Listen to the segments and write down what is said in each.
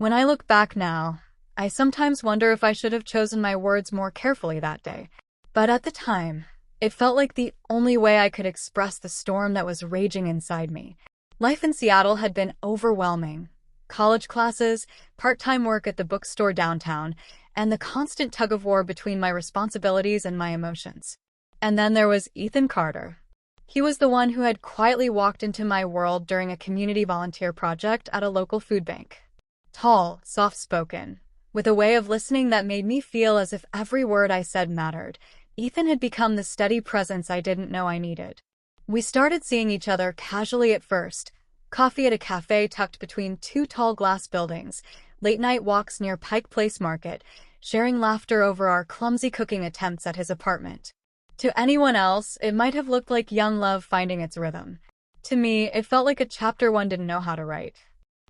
When I look back now, I sometimes wonder if I should have chosen my words more carefully that day. But at the time, it felt like the only way I could express the storm that was raging inside me. Life in Seattle had been overwhelming. College classes, part-time work at the bookstore downtown, and the constant tug-of-war between my responsibilities and my emotions. And then there was Ethan Carter. He was the one who had quietly walked into my world during a community volunteer project at a local food bank. Tall, soft-spoken, with a way of listening that made me feel as if every word I said mattered, Ethan had become the steady presence I didn't know I needed. We started seeing each other casually at first, coffee at a cafe tucked between two tall glass buildings, late-night walks near Pike Place Market, sharing laughter over our clumsy cooking attempts at his apartment. To anyone else, it might have looked like young love finding its rhythm. To me, it felt like a chapter one didn't know how to write.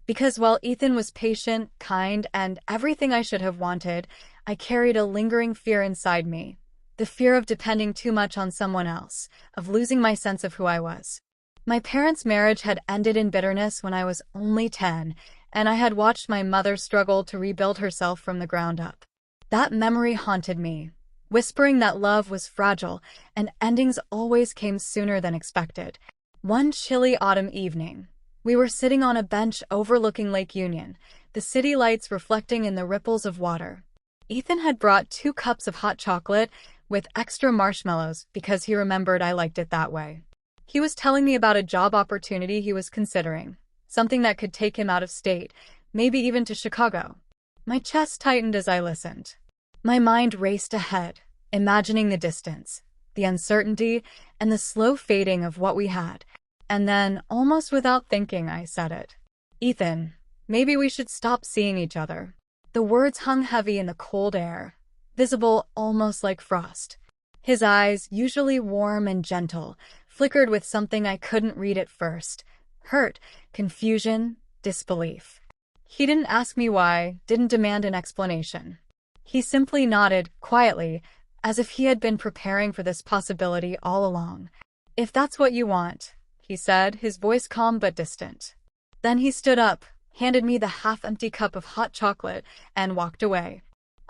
Because while Ethan was patient, kind, and everything I should have wanted, I carried a lingering fear inside me. The fear of depending too much on someone else, of losing my sense of who I was. My parents' marriage had ended in bitterness when I was only 10, and I had watched my mother struggle to rebuild herself from the ground up. That memory haunted me, whispering that love was fragile, and endings always came sooner than expected. One chilly autumn evening, we were sitting on a bench overlooking Lake Union, the city lights reflecting in the ripples of water. Ethan had brought 2 cups of hot chocolate with extra marshmallows because he remembered I liked it that way. He was telling me about a job opportunity he was considering, something that could take him out of state, maybe even to Chicago. My chest tightened as I listened. My mind raced ahead, imagining the distance, the uncertainty, and the slow fading of what we had. And then, almost without thinking, I said it. Ethan, maybe we should stop seeing each other. The words hung heavy in the cold air, visible almost like frost. His eyes, usually warm and gentle, flickered with something I couldn't read at first. Hurt, confusion, disbelief. He didn't ask me why, didn't demand an explanation. He simply nodded, quietly, as if he had been preparing for this possibility all along. "If that's what you want," he said, his voice calm but distant. Then he stood up, handed me the half-empty cup of hot chocolate, and walked away.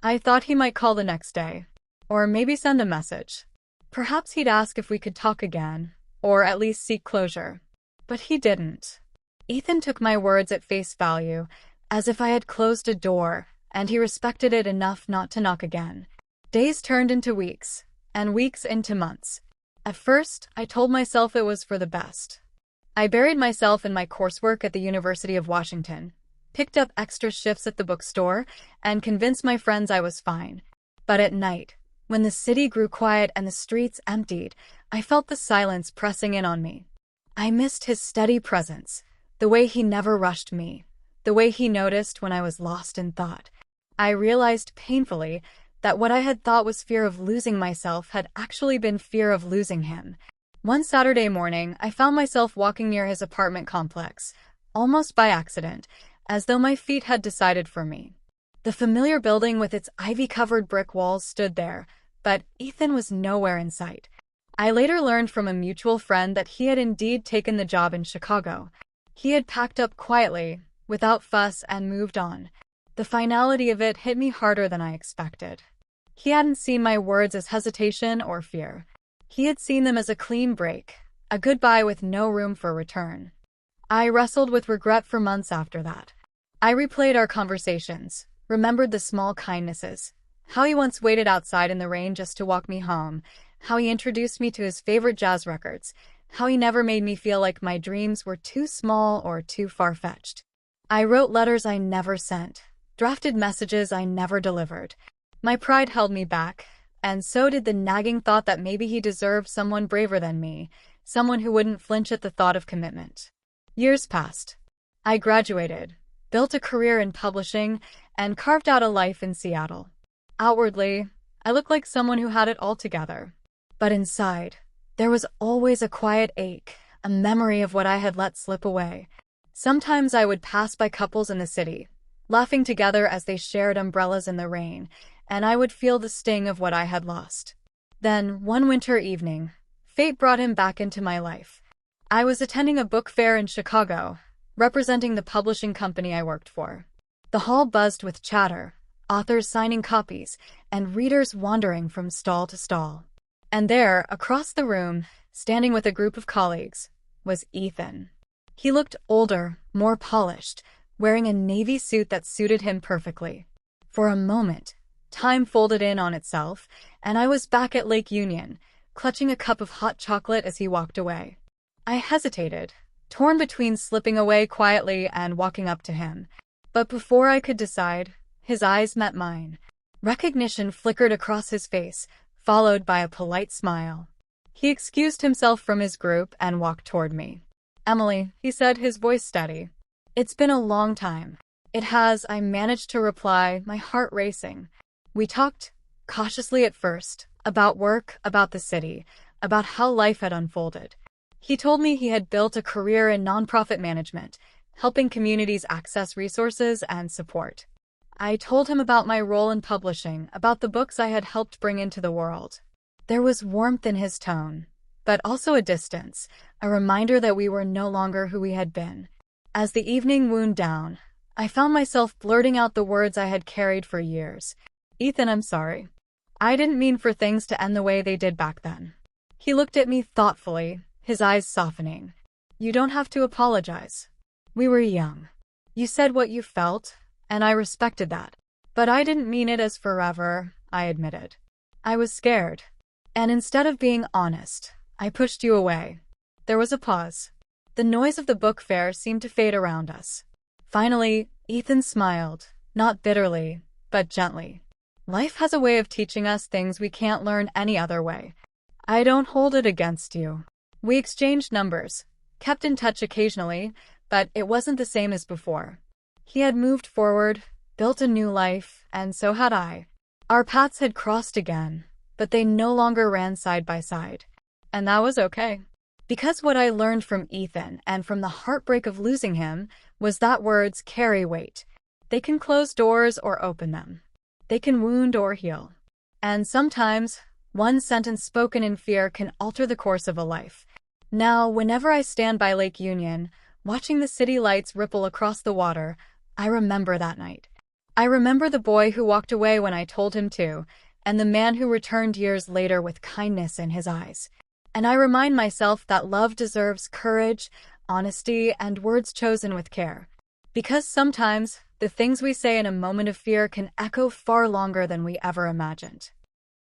I thought he might call the next day, or maybe send a message. Perhaps he'd ask if we could talk again, or at least seek closure. But he didn't. Ethan took my words at face value, as if I had closed a door, and he respected it enough not to knock again. Days turned into weeks, and weeks into months. At first, I told myself it was for the best. I buried myself in my coursework at the University of Washington, picked up extra shifts at the bookstore, and convinced my friends I was fine. But at night, when the city grew quiet and the streets emptied, I felt the silence pressing in on me. I missed his steady presence, the way he never rushed me, the way he noticed when I was lost in thought. I realized painfully that what I had thought was fear of losing myself had actually been fear of losing him. One Saturday morning, I found myself walking near his apartment complex, almost by accident, as though my feet had decided for me. The familiar building with its ivy-covered brick walls stood there, but Ethan was nowhere in sight. I later learned from a mutual friend that he had indeed taken the job in Chicago. He had packed up quietly, without fuss, and moved on. The finality of it hit me harder than I expected. He hadn't seen my words as hesitation or fear. He had seen them as a clean break, a goodbye with no room for return. I wrestled with regret for months after that. I replayed our conversations, remembered the small kindnesses, how he once waited outside in the rain just to walk me home, how he introduced me to his favorite jazz records, how he never made me feel like my dreams were too small or too far-fetched. I wrote letters I never sent, drafted messages I never delivered. My pride held me back, and so did the nagging thought that maybe he deserved someone braver than me, someone who wouldn't flinch at the thought of commitment. Years passed. I graduated, built a career in publishing, and carved out a life in Seattle. Outwardly, I looked like someone who had it all together. But inside, there was always a quiet ache, a memory of what I had let slip away. Sometimes I would pass by couples in the city, laughing together as they shared umbrellas in the rain, and I would feel the sting of what I had lost. Then, one winter evening, fate brought him back into my life. I was attending a book fair in Chicago, representing the publishing company I worked for. The hall buzzed with chatter, authors signing copies, and readers wandering from stall to stall. And there, across the room, standing with a group of colleagues, was Ethan. He looked older, more polished, wearing a navy suit that suited him perfectly. For a moment, time folded in on itself, and I was back at Lake Union, clutching a cup of hot chocolate as he walked away. I hesitated, torn between slipping away quietly and walking up to him. But before I could decide, his eyes met mine. Recognition flickered across his face, followed by a polite smile. He excused himself from his group and walked toward me. "Emily," he said, his voice steady. "It's been a long time." "It has," I managed to reply, my heart racing. We talked, cautiously at first, about work, about the city, about how life had unfolded. He told me he had built a career in nonprofit management, helping communities access resources and support. I told him about my role in publishing, about the books I had helped bring into the world. There was warmth in his tone, but also a distance, a reminder that we were no longer who we had been. As the evening wound down, I found myself blurting out the words I had carried for years. "Ethan, I'm sorry. I didn't mean for things to end the way they did back then." He looked at me thoughtfully, his eyes softening. "You don't have to apologize. We were young. You said what you felt, and I respected that. But I didn't mean it as forever," I admitted. "I was scared. And instead of being honest, I pushed you away." There was a pause. The noise of the book fair seemed to fade around us. Finally, Ethan smiled, not bitterly, but gently. "Life has a way of teaching us things we can't learn any other way. I don't hold it against you." We exchanged numbers, kept in touch occasionally, but it wasn't the same as before. He had moved forward, built a new life, and so had I. Our paths had crossed again, but they no longer ran side by side. And that was okay. Because what I learned from Ethan and from the heartbreak of losing him was that words carry weight. They can close doors or open them. They can wound or heal. And sometimes, one sentence spoken in fear can alter the course of a life. Now, whenever I stand by Lake Union, watching the city lights ripple across the water, I remember that night. I remember the boy who walked away when I told him to, and the man who returned years later with kindness in his eyes. And I remind myself that love deserves courage, honesty, and words chosen with care. Because sometimes, the things we say in a moment of fear can echo far longer than we ever imagined.